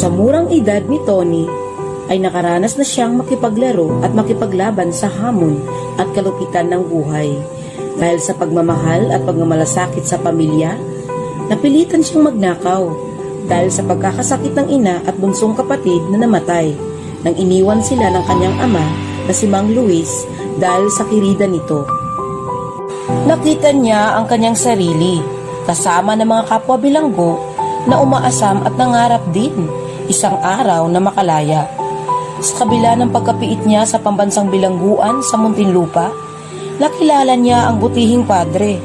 Sa murang edad ni Tony, ay nakaranas na siyang makipaglaro at makipaglaban sa hamon at kalupitan ng buhay. Dahil sa pagmamahal at pagmamalasakit sa pamilya, napilitan siyang magnakaw dahil sa pagkakasakit ng ina at bunsong kapatid na namatay nang iniwan sila ng kanyang ama na si Mang Luis dahil sa kirida nito. Nakita niya ang kanyang sarili kasama ng mga kapwa bilanggo na umaasam at nangarap din isang araw na makalaya. Sa kabila ng pagkapiit niya sa pambansang bilangguan sa Muntinlupa, nakilala niya ang butihing padre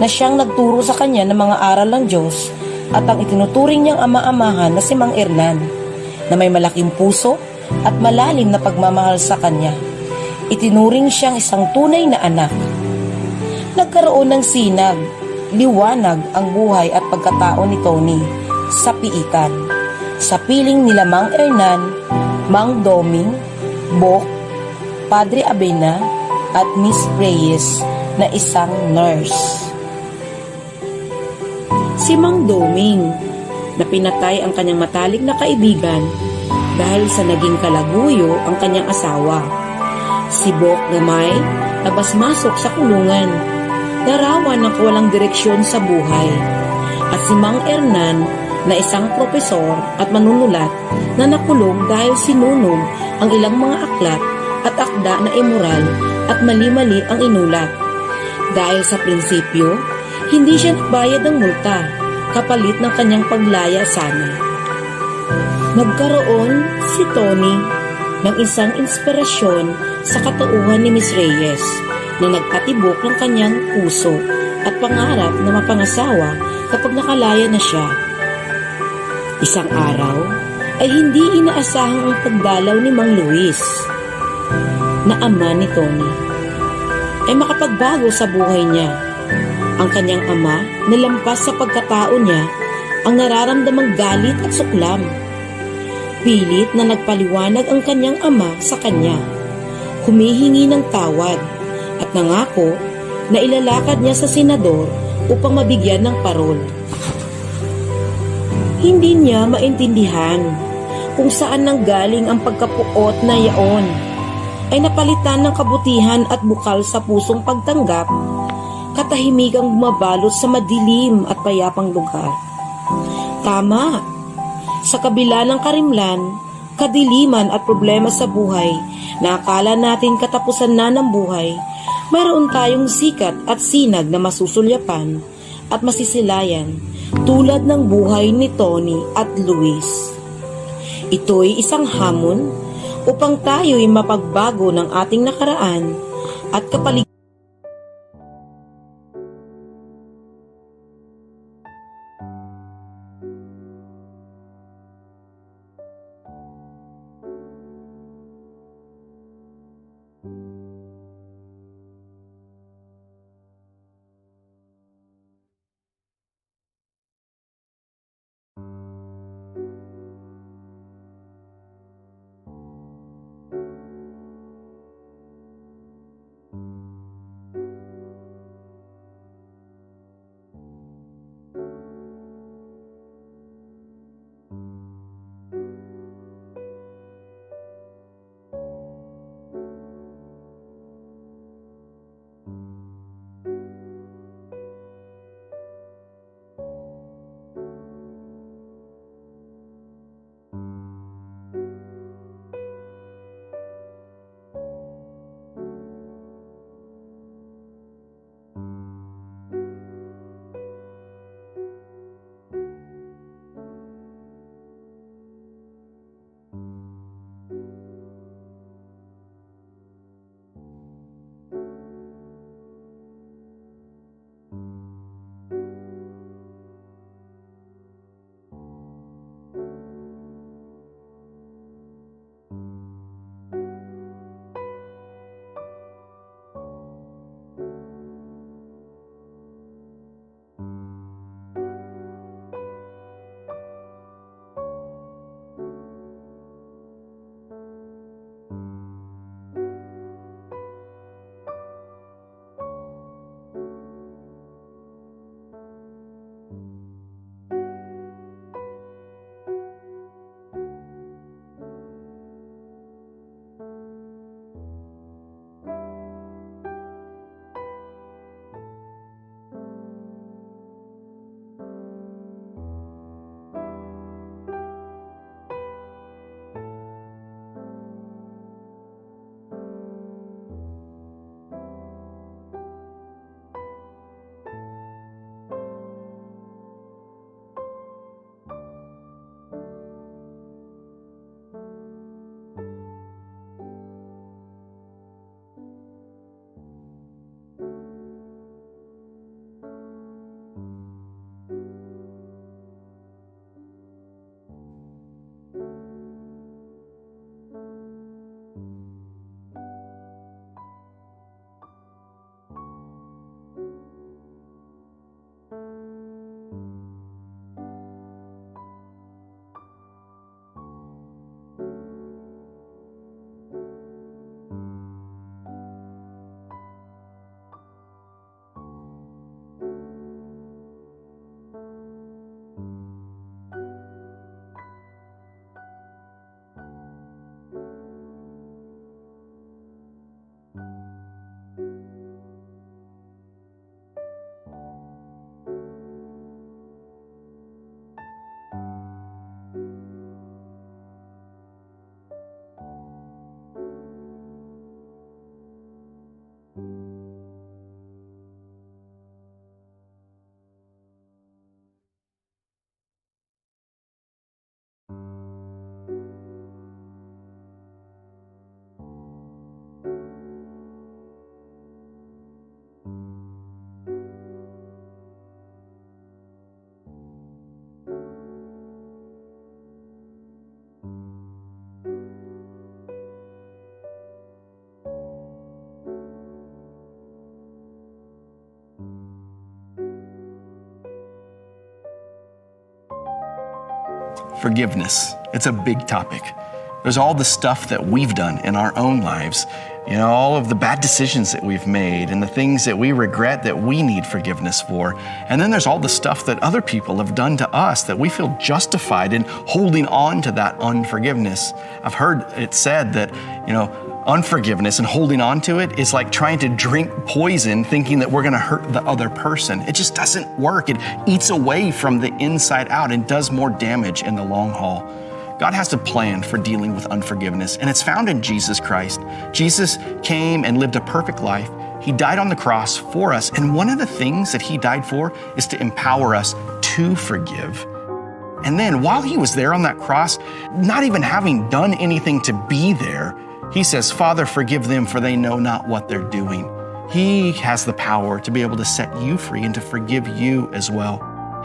na siyang nagturo sa kanya ng mga aral ng Diyos at ang itinuturing niyang ama-amahan na si Mang Hernan na may malaking puso at malalim na pagmamahal sa kanya. Itinuring siyang isang tunay na anak. Nagkaroon ng sinag, liwanag ang buhay at pagkatao ni Tony sa piitan. Sa piling nila Mang Hernan, Mang Doming, Bok, Padre Abena at Miss Reyes na isang nurse. Si Mang Doming na pinatay ang kanyang matalik na kaibigan dahil sa naging kalaguyo ang kanyang asawa. Si Bok Gamay na basmasok sa kulungan, larawan ng kawalang direksyon sa buhay. At si Mang Hernan na isang propesor at manunulat na nakulong dahil sinunog ang ilang mga aklat at akda na immoral at mali-mali ang inulat. Dahil sa prinsipyo, hindi siya nagbayad ng multa kapalit ng kanyang paglaya sana. Nagkaroon si Tony ng isang inspirasyon sa katauhan ni Miss Reyes na nagpatibok ng kanyang puso at pangarap na mapangasawa kapag nakalaya na siya. Isang araw ay hindi inaasahang ang pagdalaw ni Mang Luis na ama ni Tony ay makapagbago sa buhay niya. Ang kanyang ama nalampas sa pagkatao niya ang nararamdamang galit at suklam. Pilit na nagpaliwanag ang kanyang ama sa kanya, humihingi ng tawad at nangako na ilalakad niya sa senador upang mabigyan ng parol. Hindi niya maintindihan kung saan nanggaling ang pagkapuot na yaon ay napalitan ng kabutihan at bukal sa pusong pagtanggap, katahimigang bumabalot sa madilim at payapang lugar. Tama, sa kabila ng karimlan, kadiliman at problema sa buhay na akala natin katapusan na ng buhay, mayroon tayong sikat at sinag na masusulyapan at masisilayan tulad ng buhay ni Tony at Luis. Ito'y isang hamon upang tayo'y mapagbago ng ating nakaraan at kapaligiran. Forgiveness. It's a big topic. There's all the stuff that we've done in our own lives, all of the bad decisions that we've made and the things that we regret that we need forgiveness for. And then there's all the stuff that other people have done to us that we feel justified in holding on to that unforgiveness. I've heard it said that, unforgiveness and holding on to it is like trying to drink poison thinking that we're going to hurt the other person. It just doesn't work. It eats away from the inside out and does more damage in the long haul. God has a plan for dealing with unforgiveness, and it's found in Jesus Christ. Jesus came and lived a perfect life. He died on the cross for us, and one of the things that he died for is to empower us to forgive. And then while he was there on that cross, not even having done anything to be there, he says, "Father, forgive them, for they know not what they're doing." He has the power to be able to set you free and to forgive you as well.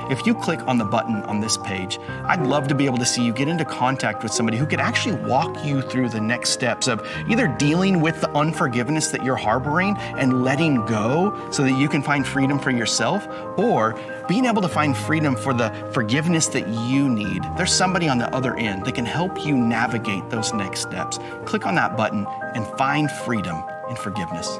If you click on the button on this page, I'd love to be able to see you get into contact with somebody who could actually walk you through the next steps of either dealing with the unforgiveness that you're harboring and letting go so that you can find freedom for yourself, or being able to find freedom for the forgiveness that you need. There's somebody on the other end that can help you navigate those next steps. Click on that button and find freedom in forgiveness.